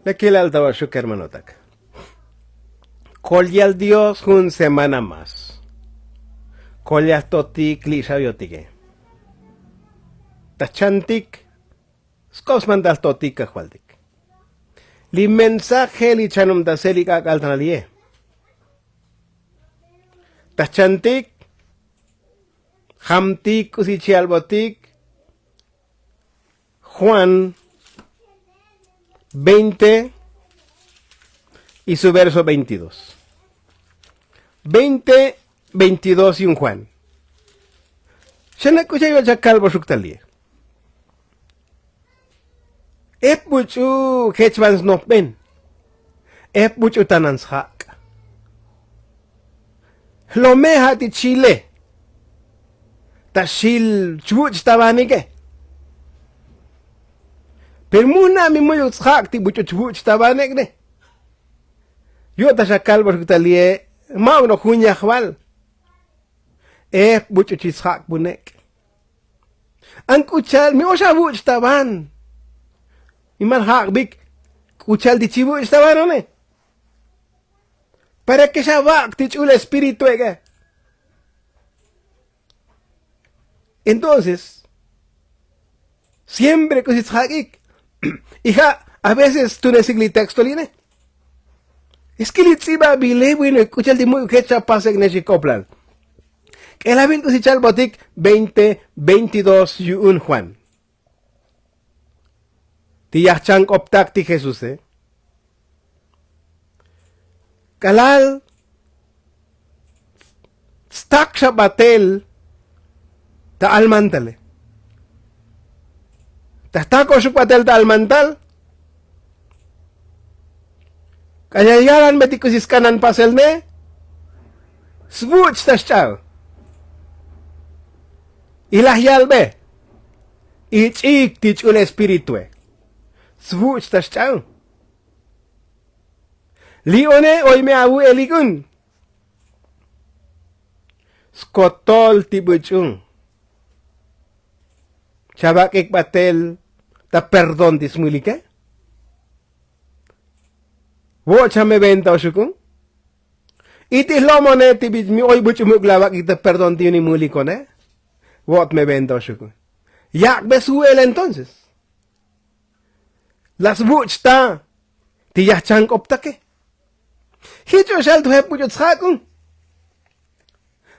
Le quiere al tabashuk hermanotak. Kolyal Dios un semana más. Kolyal totik li xaviotique. Tachantik. Skosmandal totik kahualdik. Li mensaje li chanum da selika kaltanalie. Tachantik. Hamtik usichialbotik. Juan 20 y su verso 22. 20, 22 y un Juan. Shanakuchayo chakalbo shuktalie. Buchu hechvans no ben. Buchu tananshak. Lo meha ti Chile. Tashil chuch tabanike. Pero muna mi muy utshak ti buchu chuch tabanek ne. Yo tashakal shuktalie mau no hunya khwal. Buchu chishak bunek. Ang kuchal mi osha buch taban. Iman hak big kuchal di chibu estaban ne. Para que ya va ti chula espíritu ega. Entonces, siempre que se hagik, hija, a veces tú necesitas texto line. Es que le tsiba bile bueno escuchar de muy hecha pasa en ese coplan. Que la venta se chal botic 20, 22 y un Juan. Tiyachang optak ti Jesús, Kalal stak sa batel ta almantale. Tastako sa batel ta almantal. Kanyayaran metikusis kanan pasel ne. Svuch tas chao. Ilahyal be. Ich tich ul espiritue. Svuch tas chao. Lione oy me abu eligun. Skotol tibuchung. Chabak ik batel ta perdon dismulike. Wo chame benta osukung. Itis lomone tibit mi oy buchumuk lawak ita perdon ti ni mulikone. What me benta osukung. Yak besuel entonces. Las buchta ti yachang optake. Hicho shal tu hep mucho tshakung.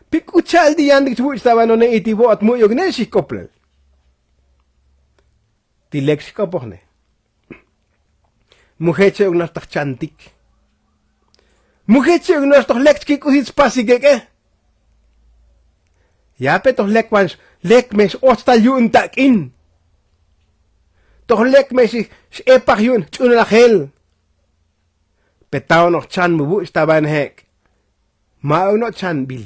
Pikuchal di yandik chuch tabano ne iti bot mo yogne shikoplel. Ti lexikopohne. Mujeche ugnas tachantik. Mujeche ugnas toch lexki kusit pasigeke. Ya pe toch lekwans lekmes ostal yun takin. Toch lekmes epach yun chunelachel. Petao nog chan mubu estaban hek. Maag no chan bil.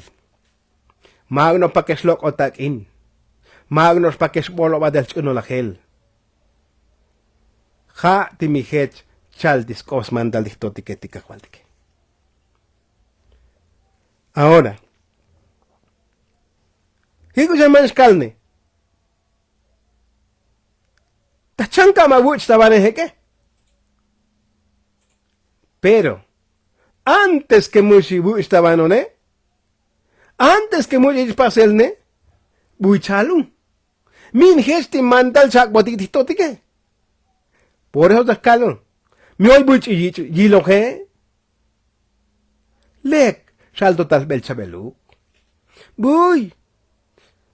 Maag no pakeslok otak in. Maag no pakesbolo badel chuno la gel. Ja timihech chal discos mandal dictotiquetica cualtique. Ahora. ¿Qué cosa más calne? Tachanka mabuch estaban heke. Pero, antes que Mushibu estaban, ¿no? Antes que Mushibu pasel, ¿no? Buichalun. Min gesti mandal chak botititotique. Por eso tascalon. Mi hoy buich y lo que. Lek, salto tas belchabelu. Buy.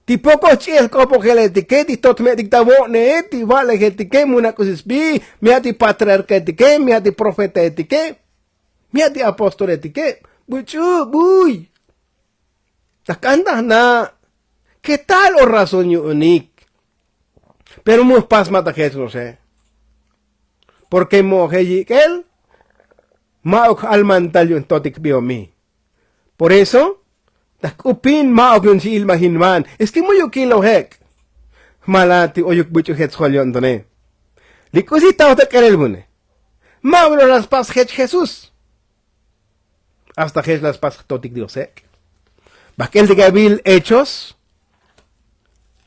Tipoko chies kopo que le etiqueti tot me dictavo ne eti vale que etiquet muna cosis bi mi ati patriarca etiquet mi ati profeta etiquet mi ati apostol etiquet buchu buy takanda na ¿qué tal o razón unik pero muy pasma ta Jesús porque moje él maok almantal yun totik biomi por eso upin maog yun si ilma hinman. Es que muy kilo hek. Malati oyuk bucho het scholyon done. Likusita o te querel bune. Maog no las pas het Jesús. Hasta het las pas totik dios hek. Bakel de Gabil hechos.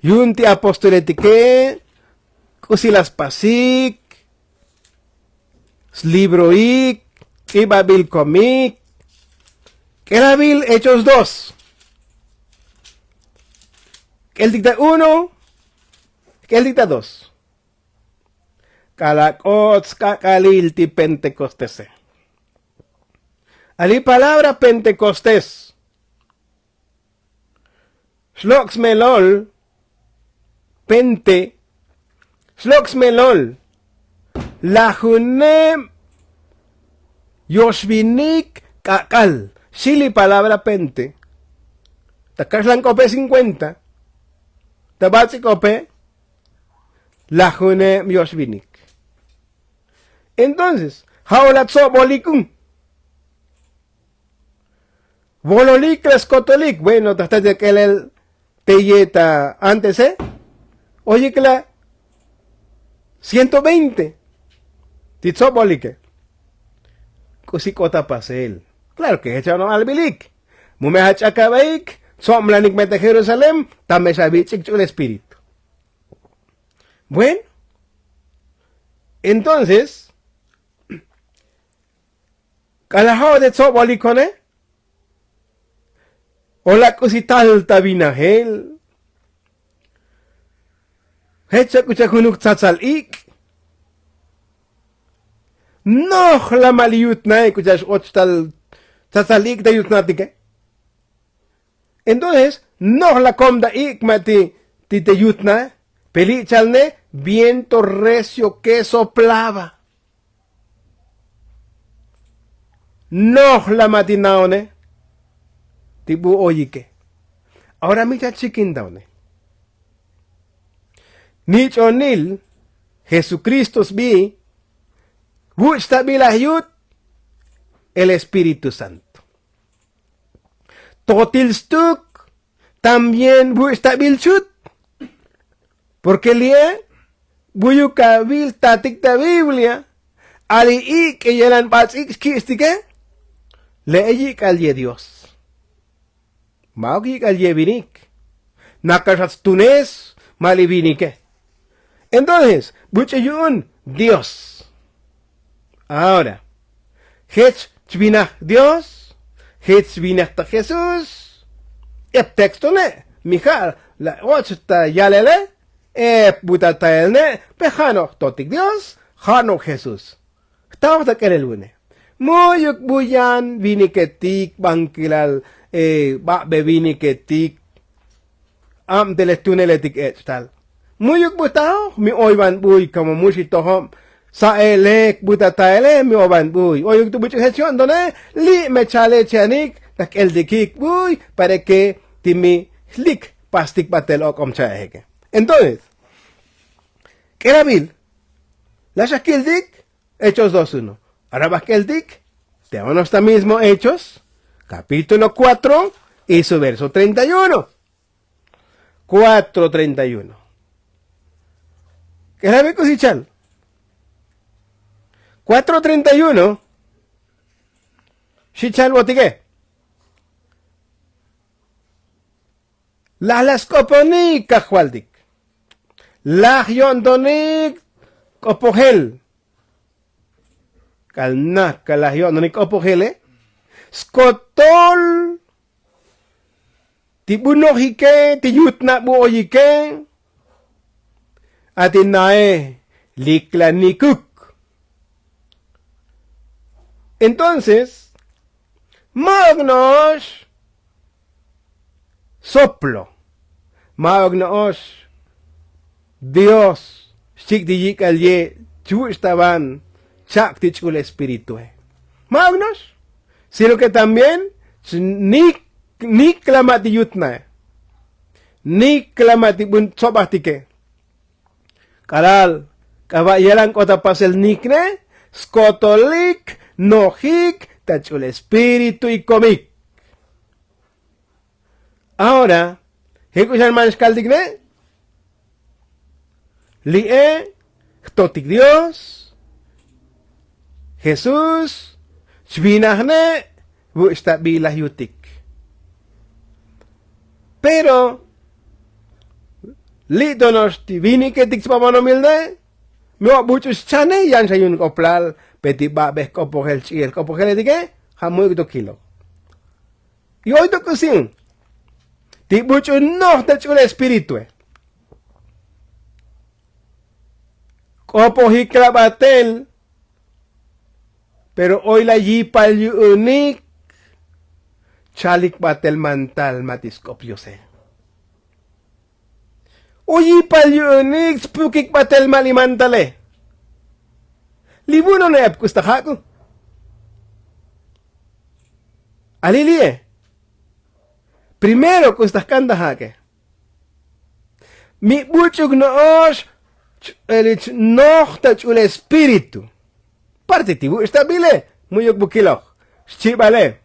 Yun ti apostoletike. Kusi las pasik. libro ik, ibabil komik, kelabil Hechos 2. El dicta 1, el dicta 2. Kalakots kakalil ti Pentecostés. Ali palabra Pentecostés. Shloks melol, pente, shloks melol, lajunem, yoshvinik kakal. Shili palabra pente. Takaslan kope 50. Tabatsi kope, lajunem yoshvinik. Entonces, haolatso bolikun. Vololik escotolik. Bueno, hasta de que el teyeta antes, oye que la 120. Titso bolike. Kusikota pasel. Claro que hecho no albilik. Mumehach akabaik. Somlanik mete Jerusalén. Tamesabich el espíritu. Bueno. Entonces. Kalahao de tso bolikone. Hola kusital tabinahel. Hecha kuchakunuk tsatsal ik. Noh la maliut na kuchas ochtal tsatsal ik de yutnatike. Entonces, noh la comda ik mati te yutna. Pelichalne viento recio que soplaba. Noh la matinaone. Tibu oyike. Ahora mira chikin daune. Nich onil, Jesucristo vi, buchtabilahiyut, el Espíritu Santo. Totilstuk, también buchtabilchut. Porque lie, buyukabil tatik ta Biblia, ali ik yelan patsik kistike, leeyik al Dios. Maugik al yevinik. Nakasats tunes malibinike. Entonces, buchayun, Dios. Ahora, Hech chvinach Dios, Hech chvinach ta Jesús. Ep texto ne, Mijal, la ochta yalele, ep butataelne, pejano totik Dios, jano Jesús. Estamos de aquel lune. Muyuk buyan viniketik bankilal, ba bebiniketik, am delestuneletik tal. Muyuk butao, mi oiban buy, como musitohom, sa elek butataele, mi oiban buy. Oyuk tu buchuk hechon, donde li me chale chanik, tak el dikik buy, para que timi slik pastik batel o com chaeke. Entonces, ¿qué era Bill? La shakil dik, Hechos 2.1. Ahora vas que el dik, te van hasta mismo Hechos, capítulo 4 y su verso 31. 4:31. ¿Qué es la cosichal? 4:31. Shichal botique. Las coponik kahualdik. La yondonik kopogel. Kalna kalahyononik kopogele. Skotol. Tibunohike, tiyutna buoyike. Atinae liklanikuk. Entonces, magnos soplo. Magnos Dios. Shikdiyik alye chustaban chaktichul espíritu. Magnos. Sino que también ni klamati yutna. Ni klamati bun sobatike. Karal, kabayaran kota pasel nikne, skotolik, nohik, tachul espíritu y komik. Ahora, ¿escuchan más caldigne? Lie, totik Dios, Jesús, shvinahne, bu estabilah yutik. Pero, li donos tivini que tix pamonomilde, Mio buchus chane yan sa yun koplal. Peti babes kopogel chiel. Kopogel dige. Hamoy do kilo. Yoy do kusin. Ti buchus no te chule espiritu. Kopo hikla batel. Pero hoy la yipal unik. Chalik batel mantal matiskopyo se. Oye palyunik, spukik batel malimantale. Libuno na ep kustakako. Alilie. Primero kustakanda hake. Mi buchuk no os, elich noch tach ul espiritu. Parte tibu estabile, muyok bukilok. Schibale.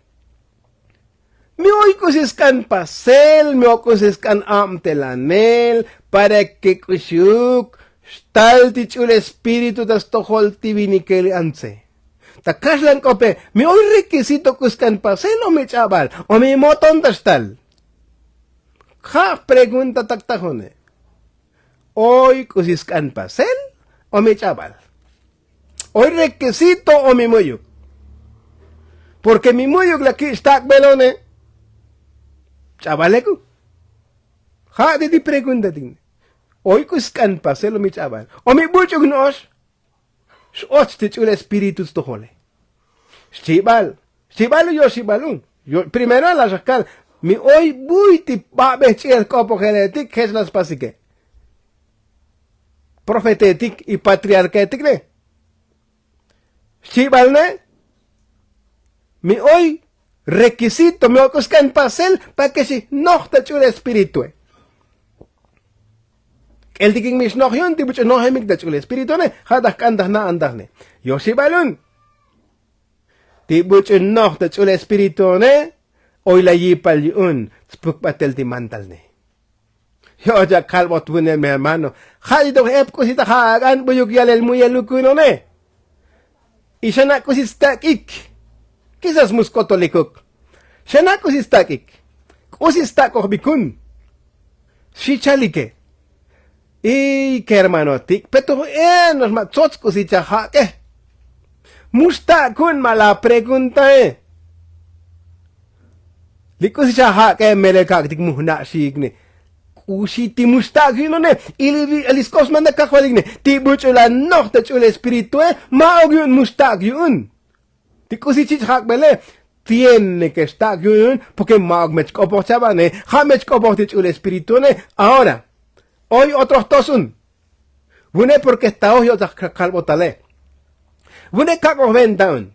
Mi oikosiskan pasel, mi oikosiskan amtelanel, para que kusyuk, stalti chul espíritu tas tohol tibinikeli anse. Takaslan kope, mi oy requisito kuskan pasel o mi chabal, o mi moton tastal. Ja pregunta taktajone. Oy kusiskan pasel o mi chabal. Oy requisito o mi muyuk. Porque mi muyuk la ki stak belone. Chabaleku. Ha di pregunta din. Oy kuskan pasel o mi chabal. O mi buchuk nos. Shoch te chule espíritus tohole. Shibal. Shibal yo shibalun. Yo primero la sacar. Mi oy buiti babe chiel copo genetic que es las pasike. Profetetic y patriarcatic ne. Shibal ne. Mi hoy requisito me kuskan pasel para que si no te chule espíritu. El diking mis no yun ti bucho no hemik te chule espíritu ne hadak andah na andah ne. Yo shibalun. Ti bucho no te chule espíritu ne. Hoy la yipal yun. Spuk patel ti mantal ne. Yo ya kalbot bune mi hermano. Hadido ep kusita hagan buyuk yalel muyelukuno ne. Isya na kusistakik. Quizás muscotolicuk. Shana kusistakik. Kusistakok bikun. Shichalike. Y que hermanotik. Pero nos matzots kusichahake. Mustakun mala pregunta Likusichahake melekaktik muhna shigne. Kusiti mustakino ne. Ili aliskos manda kakwalig ne. Tibuchula nohta chula espiritu maog yun mustak yun. Tikusichich hakbele tiene que estar yun porque magmech kopo chabane hamech kopo tichul espíritu ne. Ahora hoy otros tosun bune porque está hoy otras kalbotale bune kako ventan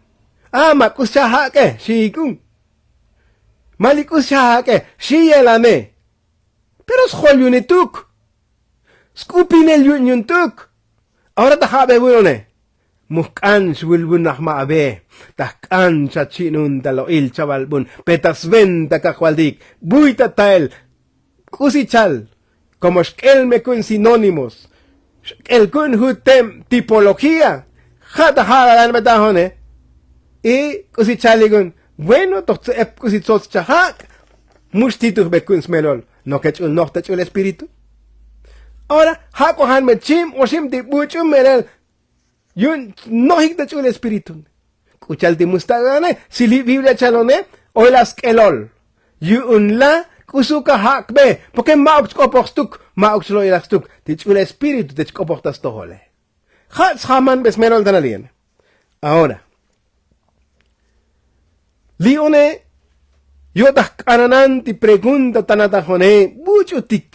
makushahake shikun malikushahake shiyelane pero scholyunituk skupinel yuntuk. Ahora tahabe bunone Mukkan swilbun nakma abe. Takkan sa chinun taloil chavalbun. Petasven takakwaldik. Buy tatael. Kusichal. Como shkel me kun sinónimos. Shkel kun hutem tipología. Jatahagan metahone. Y kusichaligun. Bueno, tox ep kusitzos chahak. Mustitus be kun smelol. No kechul no techul espíritu. Ahora, hakohan me chim o shim tipuchum merel. Yun no higda chul espíritu. Kuchal ti mustagane, si Biblia chalone, o las kelol. Yun la kusuka hakbe, porque mauk kopokstuk, mauk slo ilastuk, ti chul espíritu te kopoktas tohole. Hats haman besmerol danalien. Ahora, lione, yo kananan ti pregunta tanatajone, bucho tik.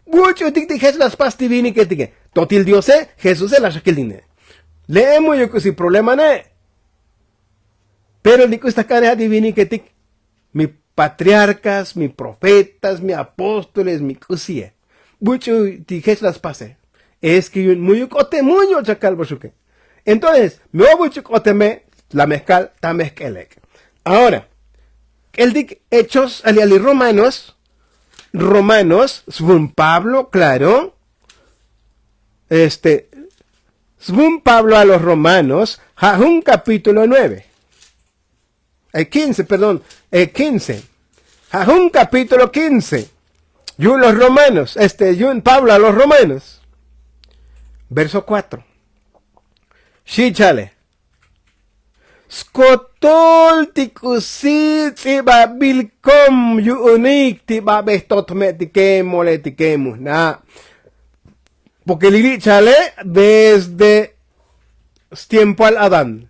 Bucho tik tik es las pasti vini que tike. Totil Dios Jesús es la shakeline. Leemos yo que si problema ne. Pero ni cuesta cara divini que tik. Mi patriarcas, mi profetas, mi apóstoles, mi cusie. Mucho tijes las pase. Es que yo muy cote muño chacal boshuke. Entonces, me voy mucho cote me la mezcal ta mezkelek. Ahora, el dik hechos ali Romanos, según Pablo, claro. Según Pablo a los Romanos, un capítulo 9. 15, perdón, 15. Un capítulo 15. Yun los Romanos, yun Pablo a los Romanos. Verso 4. Shichale. Skotol tikusit iba bilkom yuunik tiba bestot metikemo letikemo na. Porque lili chale desde tiempo al Adán.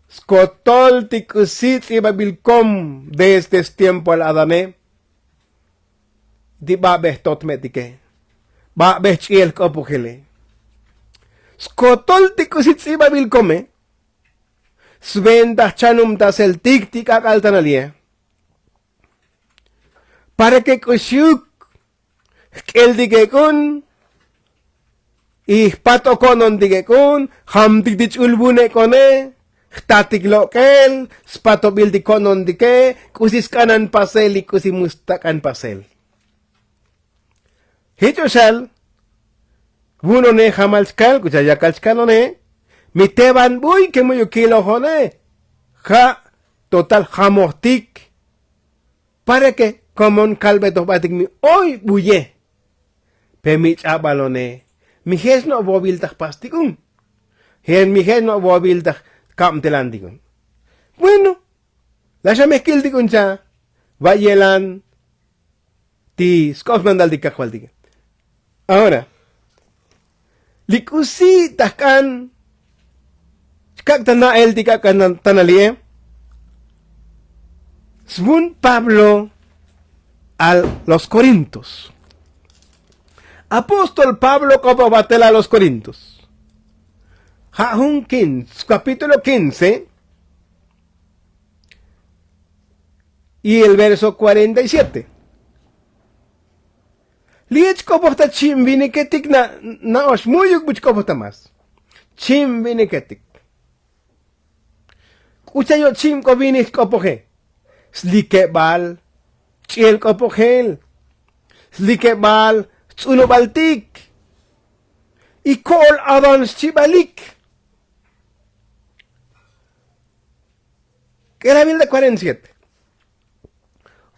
Skotol tikusit iba bilkom desde tiempo al Adán. Tiba bestot metike. Ba bechiel kopukele. Skotol tikusit iba bilkome. Svenda chanum tas el tik akaltanalie. Para que kusyuk el digekun pato konon digekun ham digdich ulbune kone statik lokel spato bildi konon dike kusis kanan pasel kusi mustakan pasel. Hito sal buno ne hamalskal kuchaya kalskalone mi teban buy que muy kilo jone. Ja total jamostik. Para que como un calveto batik mi hoy buye. Pe mi chabalone. Mi ges no bobiltak pastikun. Mi ges no bobiltak kamtelandikun. Bueno. La chameskil dikun cha. Vayelan. Ti skosmandal dikakwaldik. Ahora. Likusi takkan. Kak tana el tika kan tanalie. Según Pablo a los Corintios. Apóstol Pablo como batela a los Corintios. Jahun 15, capítulo 15. Y el verso 47. Liech kopota chim viniketik na os muyuk buch kopota mas. Chim viniketik. Uchayo chim ko vinis kopohe. Slike bal. Chiel kopohel. Slike bal. Tsuno baltik. Y kol adon chibalik. Que era 47.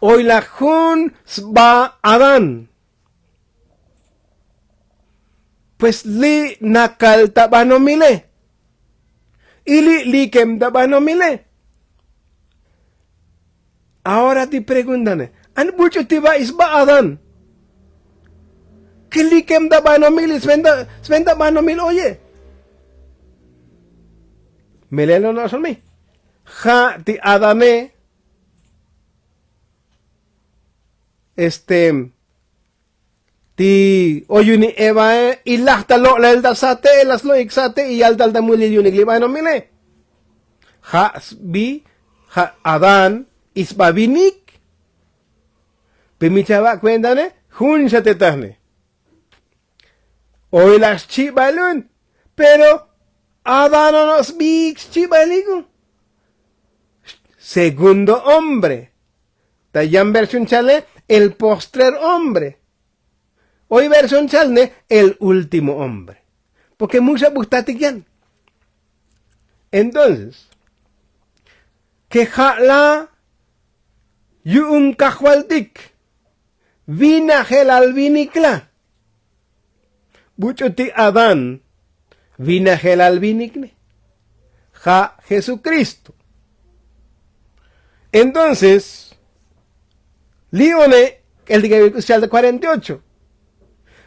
Hoy la jun sba Adán. Pues li nakal tabano mile. Ili likem tabano mile. Ahora te preguntan, ¿an mucho te va isba Adán? ¿Qué likem tabano mile? Svenda bano mil oye. Melelo no son mi. Ja ti Adane. Ti oyuni eva ilahta lo la elda sate las lo exate y al dalda muli yunik libano mile. Ha bi ha Adán isbabinik. Pimichaba cuéntane hun se tetahne. Hoy las chibalun, pero Adán no nos bi chibaligo. Segundo hombre. Tayan versión chale el postrer hombre. Hoy versión chalne, el último hombre. Porque mucha bustatikian. Entonces, que jala yun kahwaltik vina gel albinikla. Buchuti Adán vina gel albinikne. Ja Jesucristo. Entonces, Lione, el de 48.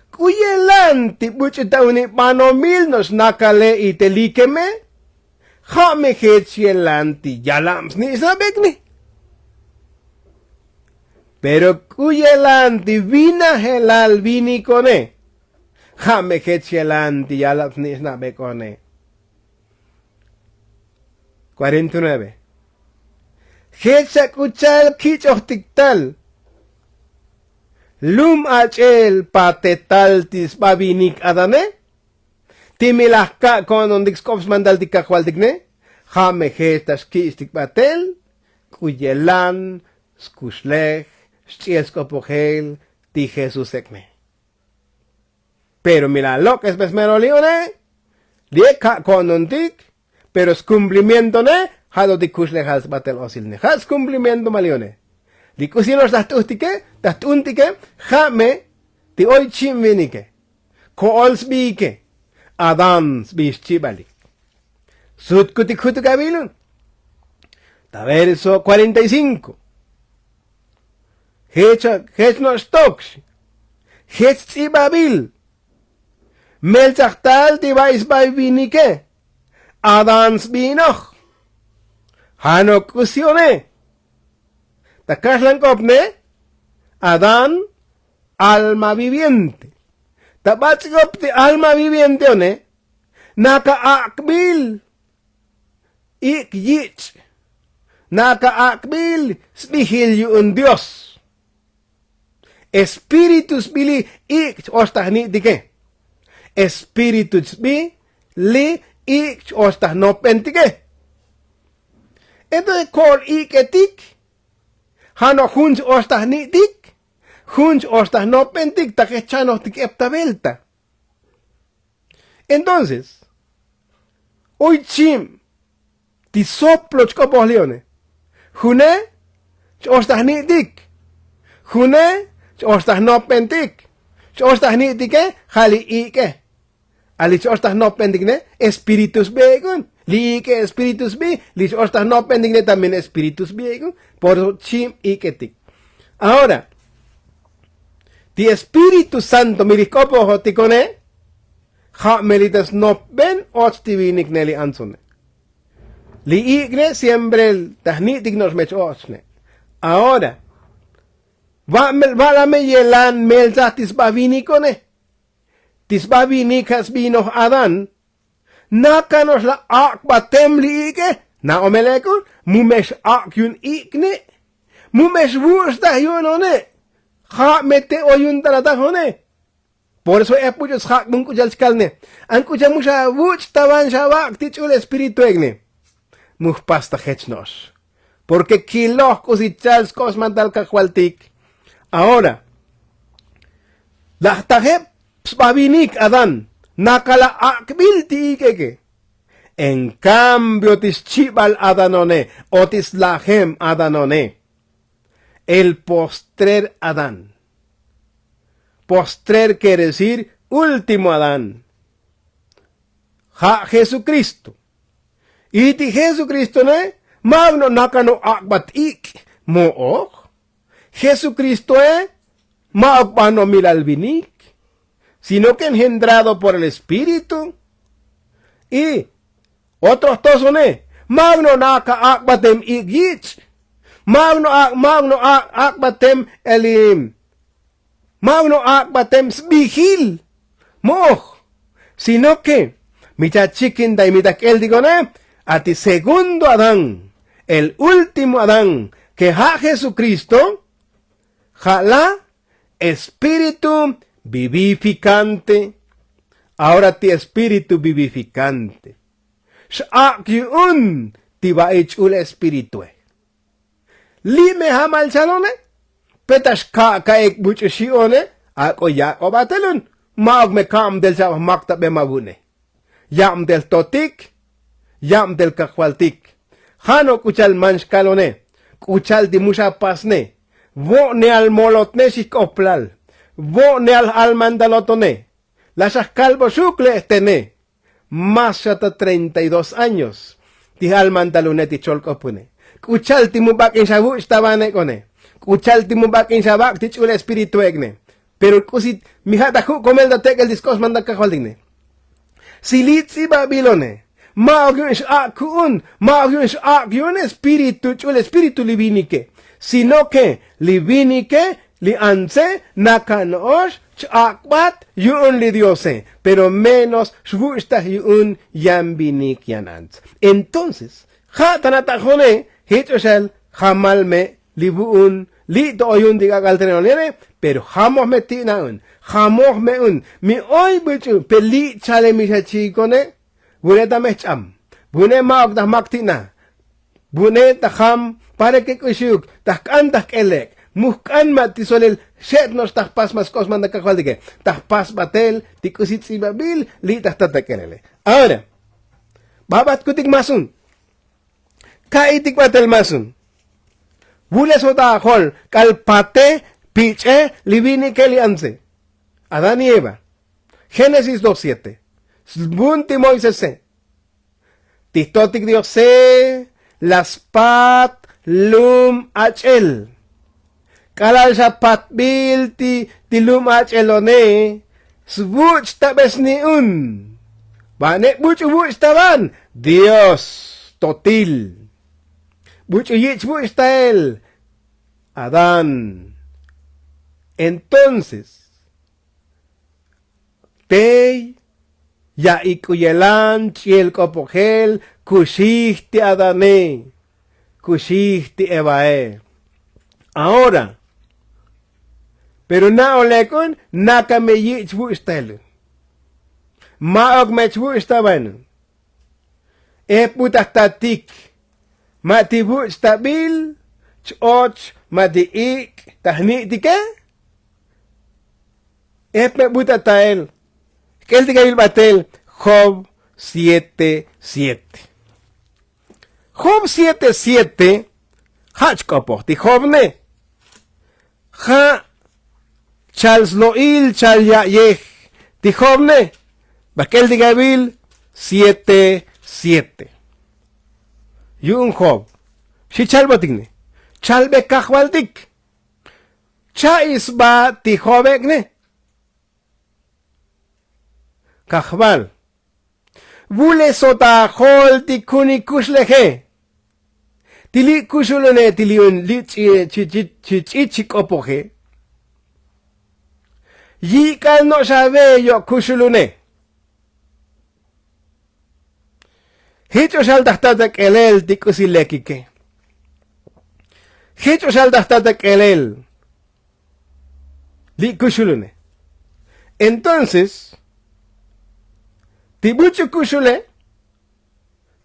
Kuyelanti buchitauni panomil nos nakale itelikeme. Jame hetchielanti yalams ni sabekni. Pero kuyelanti vina helal vini kone. Jame hetchielanti yalams ni sabekone. 49. Hetcha kuchal kichohtiktal. Lum achel patetaltis babinik adane. Timilahka konon dixkops mandaltik kakwaltikne. Jame gestas kistik batel. Kuyelan, skuslech, schieskopohel, ti Jesus ekne. Pero mira lo que es besmerolione. Lieka konontik. Pero es cumplimiento ne. Hado di kuslechas batel osilne. Has cumplimiento malione. Di kusinos das tuntike, jame, ti hoy chimvinike. Kols bike. Adans bischibali. Sutkutik gabilun. Ta verso 45. Hech no stoks. Hech tsibabil. Melchachtal ti vais by vinike. Adans binoch. Hanok kusione. Takaslan kopne. Adán, alma viviente. Tabatskopti alma viviente one. Naka akbil. Ik yich. Naka akbil. Spihil yun Dios. Espiritus bili ik ostah ni dike. Espiritus bili ik ostah no pentike. Entonces kol ik etik. Hano hunj ostah ni dik. Hunj ostah no pentik ta que chano tik epta velta. Entonces, hoy chim ti soplo chkopo leone. Hune ostah ni dik. Hune ostah no pentik. Ostah ni dike hali ike. Ali ostah no pentik ne espiritus begun. Li ike espiritus bi, li ostah no pentik ne también espiritus begun. Por eso chim iketik. Ahora, ti Espíritu Santo mirikopo hotikone, ha melitas no ben ochtivinik neli ansone. Li igne siempre el tahnitik nos mech ochne. Ahora, va me yelan melza tisbavinikone. Tisbavinikas vino Adán. Nakanos la akbatem li ike. Na omelekun, mumesh akyun ikne. Mumesh wusta yunone. Ha mete oyun talatahone. Por eso es muchos hak munkuchal skalne. Ankucha musha wuch taban shabak tichul espíritu egne. Muh pasta hechnos. Porque kilos cosichals cosmantal kakwaltik. Ahora, la tahep babinik Adán. Nakala akbil ti ikeke. En cambio tis chibal Adanone. O tis lahem Adanone. El postrer Adán. Postrer quiere decir último Adán. Jesucristo. Y ti Jesucristo ne magno nakano akbat ik mo. Jesucristo maokpano milalbinik, sino que engendrado por el Espíritu. Y otros dos son magno naka akbatem ik Magno akbatem elim. Magno akbatem sbihil. Moh. Sino que, micha chiquinda y micha el digo, a ti segundo Adán, el último Adán, que ha Jesucristo, jala espíritu vivificante. Ahora ti espíritu vivificante. Sh'ak yun ti va echul espíritu. Lime hamal salone, petas ka ek buchisione, ako Jacob atelun, maog me kam del sa makta be mabune. Yam del totik, yam del kakwaltik. Hano kuchal manskalone, kuchal di musa pasne, vo ne al molotne sikoplal, vo ne al almandalotone, las calvo sucle estene, más hasta 32 años, di almandaluneti cholcopune. Kuchal timubak in sabu istabane kone. Kuchal timubak in sabak tichul espiritu egne. Pero kusit mihataku komel da tekel diskos mandak kakwaldine. Silitsi Babilone. Maogyun is akyun espiritu chul espiritu libinike. Sino que libinike li anse nakanos chakbat yun li diose. Pero menos shvusta yun yambinik yanans. Entonces, hatanatajone Hitosel jamal me libuun li doyun diga galtenone pero jamos me tinaun jamos me un mi hoy bichu peli chale mi chikone buneta mecham bune maok da maktina buneta ham pare que kushuk tak antak elek muhkan matisolel shet nos tak pas mas kosman da kakwaldige tak pas batel tikusit sibabil li tak tatakelele. Ahora babat kutik masun kaitik batel masun. Bules ota hol kalpate piche libini kelianse. Adán y Eva. Génesis 2:7. Bunti Moisés. Tistotik Dios se. Las pat lum achel. Kalal sa pat bil ti lum achelone. Sbuch tabes ni un. Banek buch taban. Dios totil. Buch tael. Adán. Entonces, te ya ikuyelan chiel kopogel kushihti Adane, kushihti Evae. Ahora, pero na olekon naka me yichbu istel. Maok mechbu istaban. Putastatik. Matibu stabil. Choch matiik tahnitike. Me butatael. ¿Qué es el batel? Job 7:7. Job 7:7. Hachkopo. Ti Job ne. Ha. Charles Loil chal yeh. Ti Job ne. Bakel digabil 7:7. Yun Job. Si chal botigne. Chal be kahwaltik. Cha isba ti Jobek ne. Kahbal. Vule sota hol ti kuni kushleje. Tili kushulone tiliun li chichikopoje. Yikal no sabe yo kushulune. Hicho sal dahtatak elel ti kusilekike. Hicho sal dahtatak elel. Li kushulune. Entonces, Tibuchu kushule,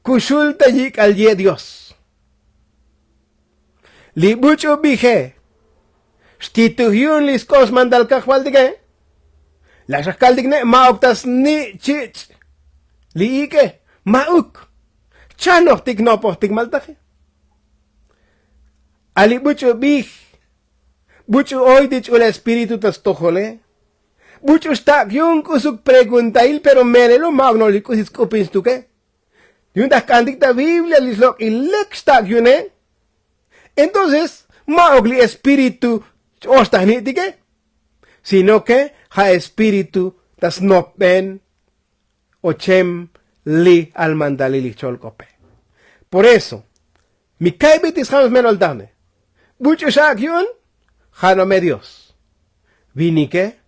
kushulta yik al ye Dios. Libuchu bije, stituhyun lis kosman dal kahwaldige, la shakaldigne maoktas ni chich, liike, mauk, chanok tiknopos tikmaltaje. Alibuchu bij, buchu oidich ul espíritu tas tojole, Muchos tak yung kusuk preguntail pero menelo magnolikus is kupins tuke. Yung tak kandik ta Biblia lislok ilex tak yun eh. Entonces, maogli espíritu ostah nitike. Sino que ha espíritu tas nopen ochem li almandali licholkope. Por eso, mi kaibitis hamos menoldane. Muchos tak yun, hanome Dios. Vinike.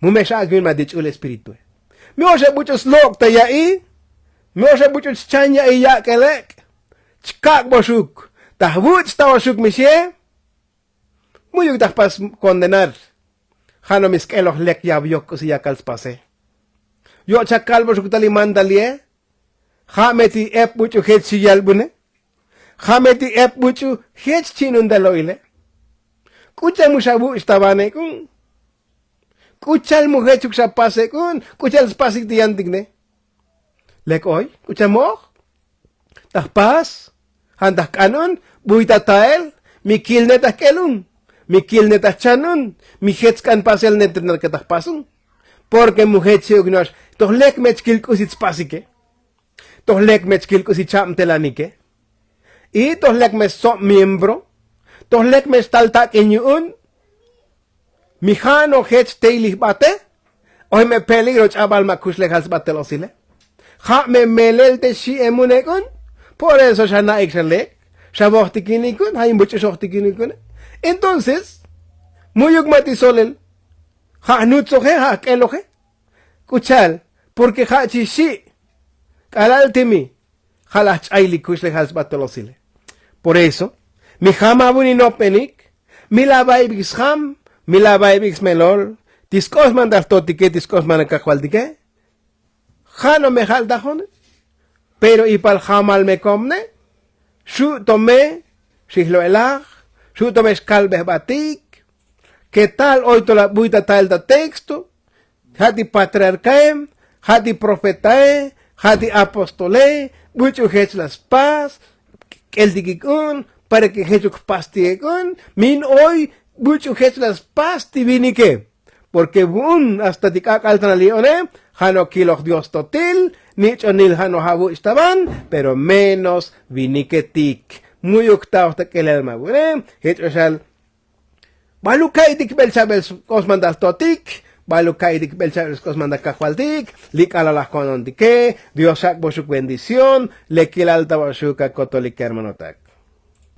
Mumesha yun madich ul espiritu. Miosha muchos lok tayai. Miosha muchos chanya iya kelek. Chkak bosuk. Tahwuch tawasuk misye. Muyuk pas condenar. Hano miskeloh lek yabyok kusiya kalspase. Yo chakal bosuk talimandalie. Hameti ep mucho het siyalbune. Hameti ep mucho het chinundaloile. Kucha mushabu istabane kung. Kuchal muhechuk sa pase kun, kuchal spasik tiyantig ne. Lek oy, kuchal mo? Takpas, handak kanon, buita tael, mikil ne takelun, mikil ne tachanon, mihetskan pasel ne tenar katakpasun. Porque muhechuk nos, toh lek mechkil kusit spasike, toh lek mechkil kusit chamtelanike, y toh lek mes so miembro, toh lek mes taltak inyun, Mijano hech teilich bate, hoy me peligro chabal makushle has batelosile. Ha me melel te shi emunekun, por eso ya na excelek, shabochtikinikun, hay muchos shochtikinikun. Entonces, muyuk matisolel, ha nutsoje, ha keloje, kuchal, porque ha chishi, kalal timi, halach aili kushle has batelosile. Por eso, mi hama buni no penik, mi labai bisham, Milabay bix melol, tiskos mandar totike, tiskos manakakwaldike. Jano me jaldajone, pero ipal jamal me comne, shu tome, shihlo elag, shu tome skalbe batik, que tal hoy tola buita tal da texto, hati patriarcaem, hati profetae, hati apostole, buchu hech las paz, el digikun, para que hechuk pastigekun, min hoy, Mucho hech las pasti vinike. porque bun hasta tikakal leone, hano kilog Dios totil, nichonil hano habu istaban, pero menos viniketik. Muy octavo te que el alma, hecho shal, balukaidik Belzabel cosmandas totik, balukaidik Belzabel cosmandas cajualtik, lik alalas conondike, Dios sac bosuk bendición, le kilalta bosuka cotolik hermanotak.